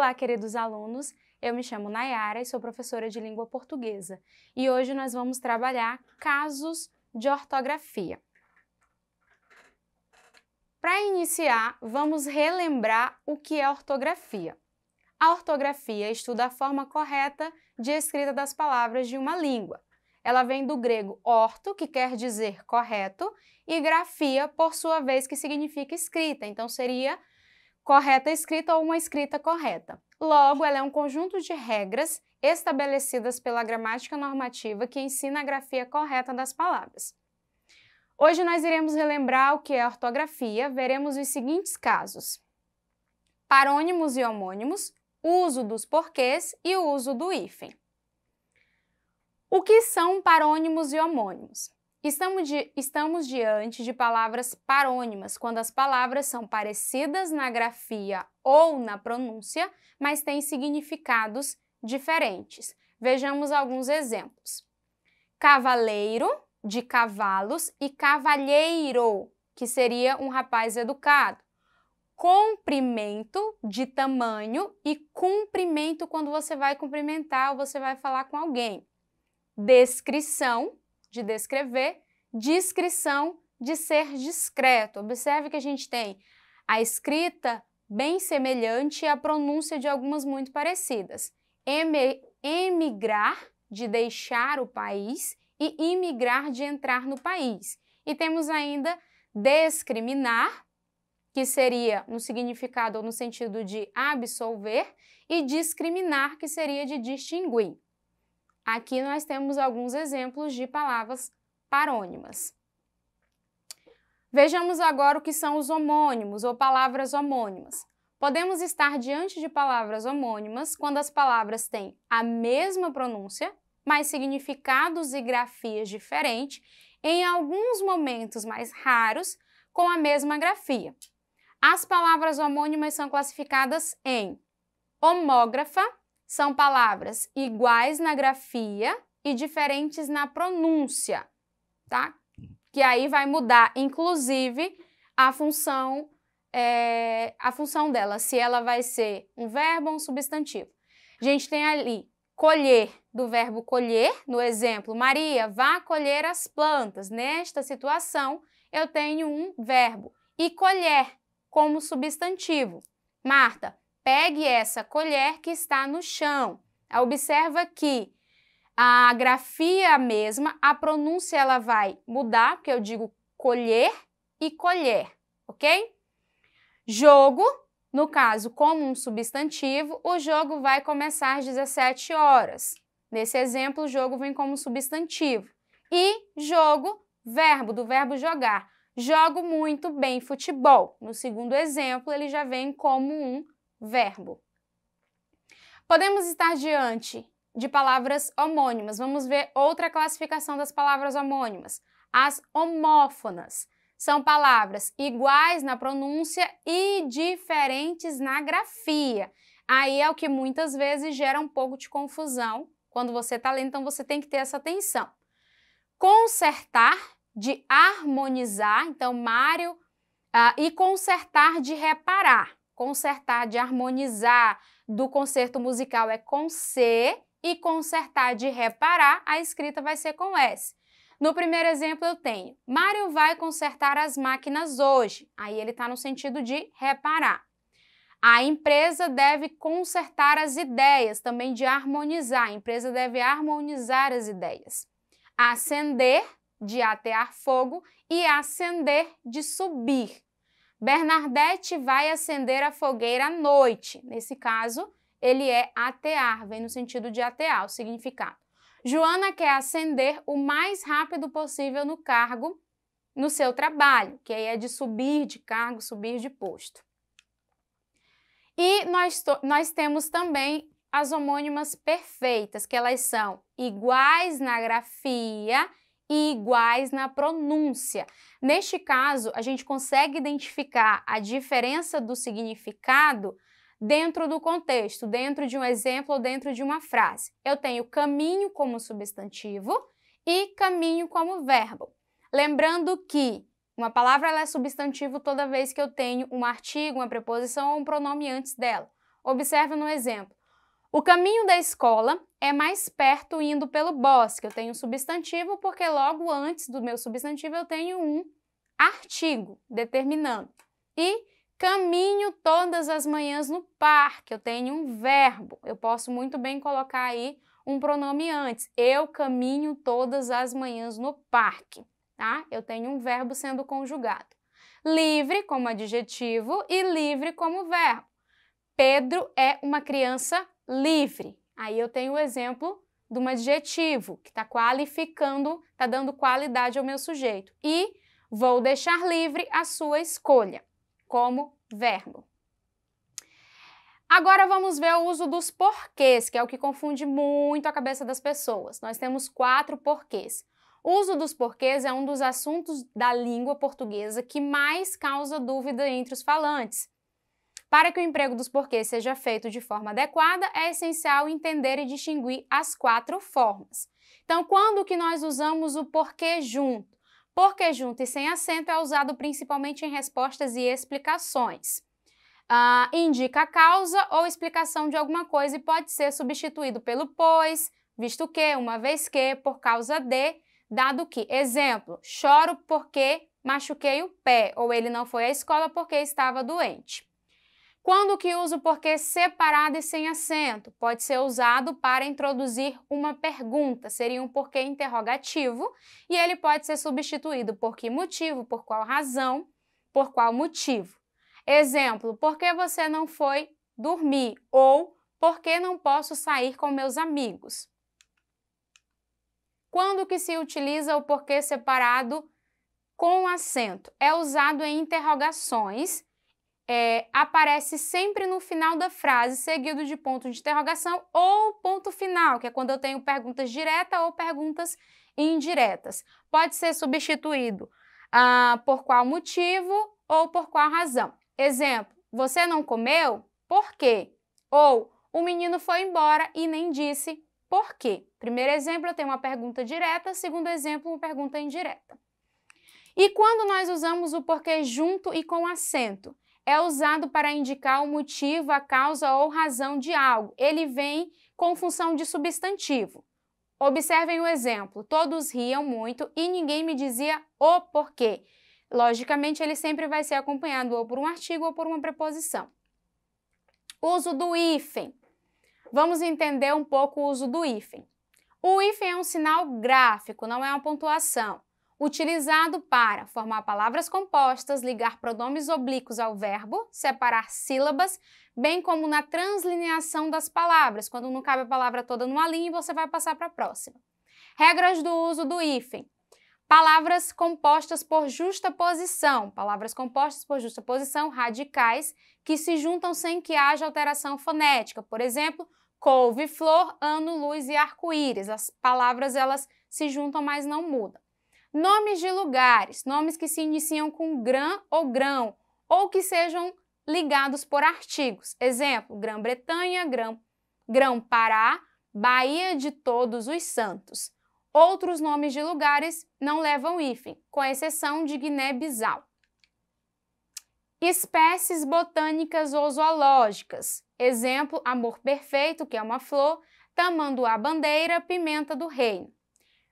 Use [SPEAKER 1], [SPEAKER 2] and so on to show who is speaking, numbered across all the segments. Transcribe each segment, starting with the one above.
[SPEAKER 1] Olá, queridos alunos! Eu me chamo Nayara e sou professora de língua portuguesa. E hoje nós vamos trabalhar casos de ortografia. Para iniciar, vamos relembrar o que é ortografia. A ortografia estuda a forma correta de escrita das palavras de uma língua. Ela vem do grego orto, que quer dizer correto, e grafia, por sua vez, que significa escrita. Então, seria correta escrita ou uma escrita correta. Logo, ela é um conjunto de regras estabelecidas pela gramática normativa que ensina a grafia correta das palavras. Hoje nós iremos relembrar o que é ortografia, veremos os seguintes casos: parônimos e homônimos, o uso dos porquês e o uso do hífen. O que são parônimos e homônimos? Estamos diante de palavras parônimas, quando as palavras são parecidas na grafia ou na pronúncia, mas têm significados diferentes. Vejamos alguns exemplos. Cavaleiro, de cavalos, e cavalheiro, que seria um rapaz educado. Comprimento, de tamanho, e cumprimento, quando você vai cumprimentar ou você vai falar com alguém. Descrição, de descrever, discrição, de ser discreto. Observe que a gente tem a escrita bem semelhante e a pronúncia de algumas muito parecidas. Emigrar, de deixar o país, e imigrar, de entrar no país. E temos ainda discriminar, que seria no significado ou no sentido de absolver, e discriminar, que seria de distinguir. Aqui nós temos alguns exemplos de palavras parônimas. Vejamos agora o que são os homônimos ou palavras homônimas. Podemos estar diante de palavras homônimas quando as palavras têm a mesma pronúncia, mas significados e grafias diferentes, em alguns momentos mais raros, com a mesma grafia. As palavras homônimas são classificadas em homógrafa, são palavras iguais na grafia e diferentes na pronúncia, tá? Que aí vai mudar, inclusive, a função dela, se ela vai ser um verbo ou um substantivo. A gente tem ali colher, do verbo colher, no exemplo, Maria, vá colher as plantas. Nesta situação, eu tenho um verbo. E colher, como substantivo. Marta, pegue essa colher que está no chão. Observa que a grafia é a mesma, a pronúncia ela vai mudar, porque eu digo colher e colher, ok? Jogo, no caso, como um substantivo, o jogo vai começar às 17 horas. Nesse exemplo, o jogo vem como substantivo. E jogo, verbo, do verbo jogar. Jogo muito bem futebol. No segundo exemplo, ele já vem como um verbo. Podemos estar diante de palavras homônimas. Vamos ver outra classificação das palavras homônimas. As homófonas são palavras iguais na pronúncia e diferentes na grafia. Aí é o que muitas vezes gera um pouco de confusão quando você está lendo, então você tem que ter essa atenção. Consertar, de harmonizar, então Mário, e consertar, de reparar. Consertar, de harmonizar, do concerto musical é com C, e consertar, de reparar, a escrita vai ser com S. No primeiro exemplo eu tenho, Mário vai consertar as máquinas hoje. Aí ele está no sentido de reparar. A empresa deve consertar as ideias, também de harmonizar. A empresa deve harmonizar as ideias. Acender, de atear fogo, e acender, de subir. Bernadette vai acender a fogueira à noite. Nesse caso, ele é atear, vem no sentido de atear, o significado. Joana quer ascender o mais rápido possível no cargo, no seu trabalho, que aí é de subir de cargo, subir de posto. E nós temos também as homônimas perfeitas, que elas são iguais na grafia e iguais na pronúncia. Neste caso, a gente consegue identificar a diferença do significado dentro do contexto, dentro de um exemplo ou dentro de uma frase. Eu tenho caminho como substantivo e caminho como verbo. Lembrando que uma palavra ela é substantivo toda vez que eu tenho um artigo, uma preposição ou um pronome antes dela. Observe no exemplo. O caminho da escola é mais perto indo pelo bosque. Eu tenho um substantivo porque logo antes do meu substantivo eu tenho um artigo determinando. E caminho todas as manhãs no parque. Eu tenho um verbo. Eu posso muito bem colocar aí um pronome antes. Eu caminho todas as manhãs no parque, tá? Eu tenho um verbo sendo conjugado. Livre como adjetivo e livre como verbo. Pedro é uma criança livre. Aí eu tenho o exemplo de um adjetivo que está qualificando, está dando qualidade ao meu sujeito. E vou deixar livre a sua escolha, como verbo. Agora vamos ver o uso dos porquês, que é o que confunde muito a cabeça das pessoas. Nós temos 4 porquês. O uso dos porquês é um dos assuntos da língua portuguesa que mais causa dúvida entre os falantes. Para que o emprego dos porquês seja feito de forma adequada, é essencial entender e distinguir as 4 formas. Então, quando que nós usamos o porquê junto? Porquê junto e sem acento é usado principalmente em respostas e explicações. Indica a causa ou explicação de alguma coisa e pode ser substituído pelo pois, visto que, uma vez que, por causa de, dado que. Exemplo, choro porque machuquei o pé, ou ele não foi à escola porque estava doente. Quando que usa o porquê separado e sem acento? Pode ser usado para introduzir uma pergunta, seria um porquê interrogativo, e ele pode ser substituído por que motivo, por qual razão, por qual motivo. Exemplo, por que você não foi dormir? Ou, por que não posso sair com meus amigos? Quando que se utiliza o porquê separado com acento? É usado em interrogações, aparece sempre no final da frase, seguido de ponto de interrogação ou ponto final, que é quando eu tenho perguntas diretas ou perguntas indiretas. Pode ser substituído por qual motivo ou por qual razão. Exemplo, você não comeu? Por quê? Ou, o menino foi embora e nem disse por quê. Primeiro exemplo, eu tenho uma pergunta direta, segundo exemplo, uma pergunta indireta. E quando nós usamos o porquê junto e com acento? É usado para indicar o motivo, a causa ou razão de algo. Ele vem com função de substantivo. Observem o exemplo. Todos riam muito e ninguém me dizia o porquê. Logicamente, ele sempre vai ser acompanhado ou por um artigo ou por uma preposição. Uso do hífen. Vamos entender um pouco o uso do hífen. O hífen é um sinal gráfico, não é uma pontuação, utilizado para formar palavras compostas, ligar pronomes oblíquos ao verbo, separar sílabas, bem como na translineação das palavras, quando não cabe a palavra toda numa linha e você vai passar para a próxima. Regras do uso do hífen. Palavras compostas por justaposição. Palavras compostas por justaposição radicais que se juntam sem que haja alteração fonética. Por exemplo, couve, flor, ano, luz e arco-íris. As palavras elas se juntam, mas não mudam. Nomes de lugares, nomes que se iniciam com grã ou grão, ou que sejam ligados por artigos. Exemplo, Grã-Bretanha, Grão-Pará, Baía de Todos os Santos. Outros nomes de lugares não levam hífen, com exceção de Guiné-Bissau. Espécies botânicas ou zoológicas. Exemplo, amor perfeito, que é uma flor, tamanduá-bandeira, pimenta do reino.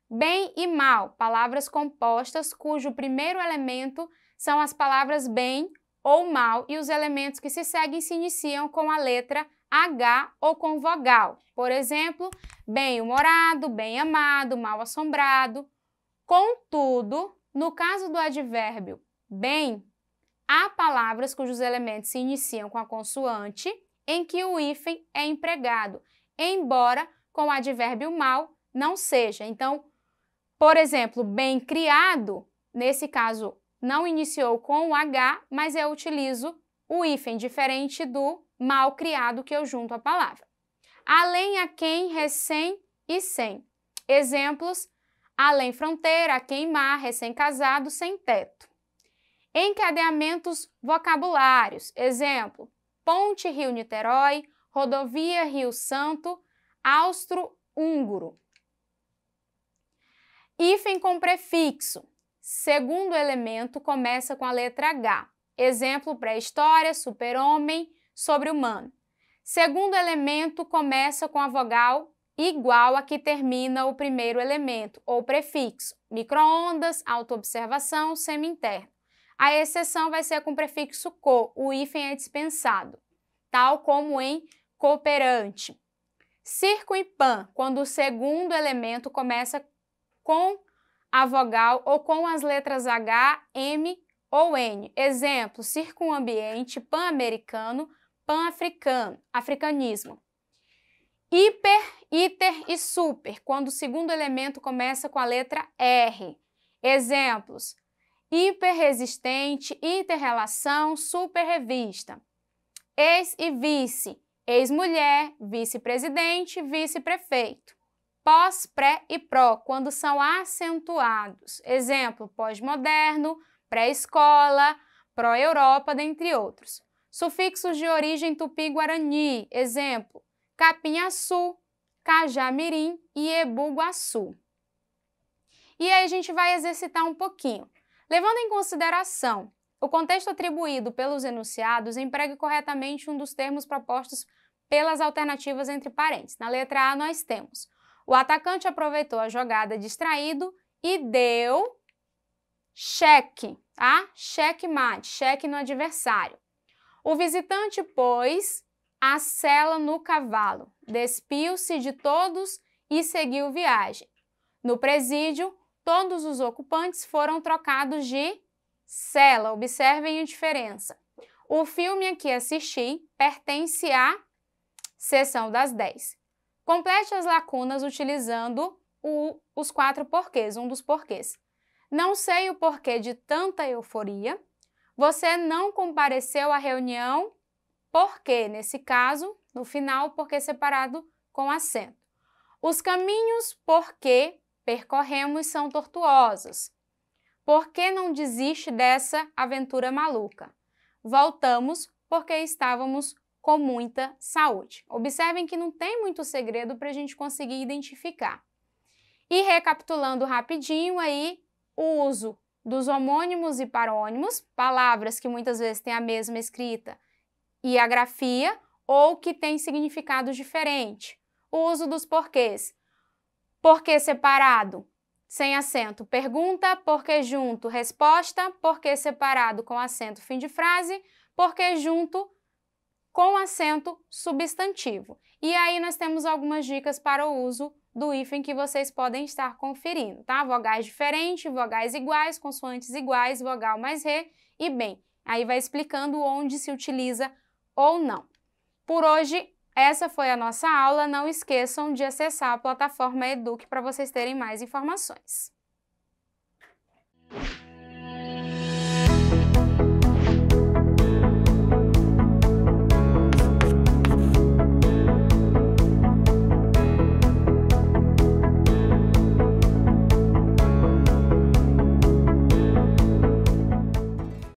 [SPEAKER 1] Bem e mal, palavras compostas cujo primeiro elemento são as palavras bem ou mal e os elementos que se seguem se iniciam com a letra H ou com vogal. Por exemplo, bem-humorado, bem-amado, mal-assombrado. Contudo, no caso do advérbio bem, há palavras cujos elementos se iniciam com a consoante em que o hífen é empregado, embora com o advérbio mal não seja. Então, por exemplo, bem-criado, nesse caso, não iniciou com o H, mas eu utilizo o hífen, diferente do mal-criado que eu junto à palavra. Além, a quem, recém e sem. Exemplos, além fronteira, a queimar, recém-casado, sem teto. Encadeamentos vocabulários. Exemplo, ponte Rio-Niterói, rodovia Rio-Santo, austro-húngaro. Hífen com prefixo. Segundo elemento começa com a letra H. Exemplo, pré-história, super-homem, sobre-humano. Segundo elemento começa com a vogal igual a que termina o primeiro elemento, ou prefixo. Micro-ondas, autoobservação, semi-interno. A exceção vai ser com o prefixo co, o hífen é dispensado, tal como em cooperante. Circo e pan, quando o segundo elemento começa com a vogal ou com as letras H, M ou N. Exemplo, circunambiente, pan-americano, pan-africano, africanismo. Hiper, iter e super, quando o segundo elemento começa com a letra R. Exemplos, hiperresistente, hiperrelação, superrevista. Ex e vice, ex-mulher, vice-presidente, vice-prefeito. Pós, pré e pró, quando são acentuados. Exemplo, pós-moderno, pré-escola, pró-Europa, dentre outros. Sufixos de origem tupi-guarani. Exemplo, capinhaçu, cajamirim e ebu-guaçu. E aí a gente vai exercitar um pouquinho. Levando em consideração o contexto atribuído pelos enunciados, empregue corretamente um dos termos propostos pelas alternativas entre parênteses. Na letra A nós temos: o atacante aproveitou a jogada distraído e deu cheque, tá? Cheque-mate, cheque no adversário. O visitante pôs a sela no cavalo, despiu-se de todos e seguiu viagem. No presídio, todos os ocupantes foram trocados de sela. Observem a diferença. O filme a que assisti pertence à seção das 10. Complete as lacunas utilizando os 4 porquês, um dos porquês. Não sei o porquê de tanta euforia. Você não compareceu à reunião, porque, nesse caso, no final, porquê separado com acento. Os caminhos porque percorremos são tortuosos. Por que não desiste dessa aventura maluca? Voltamos porque estávamos com muita saúde. Observem que não tem muito segredo para a gente conseguir identificar. E recapitulando rapidinho aí, o uso dos homônimos e parônimos, palavras que muitas vezes têm a mesma escrita e a grafia, ou que têm significados diferentes. O uso dos porquês. Porquê separado, sem acento, pergunta. Porquê junto, resposta. Porquê separado, com acento, fim de frase. Porquê junto, com acento, substantivo. E aí nós temos algumas dicas para o uso do hífen que vocês podem estar conferindo, tá? Vogais diferentes, vogais iguais, consoantes iguais, vogal mais re e bem. Aí vai explicando onde se utiliza ou não. Por hoje, essa foi a nossa aula. Não esqueçam de acessar a plataforma Eduque para vocês terem mais informações.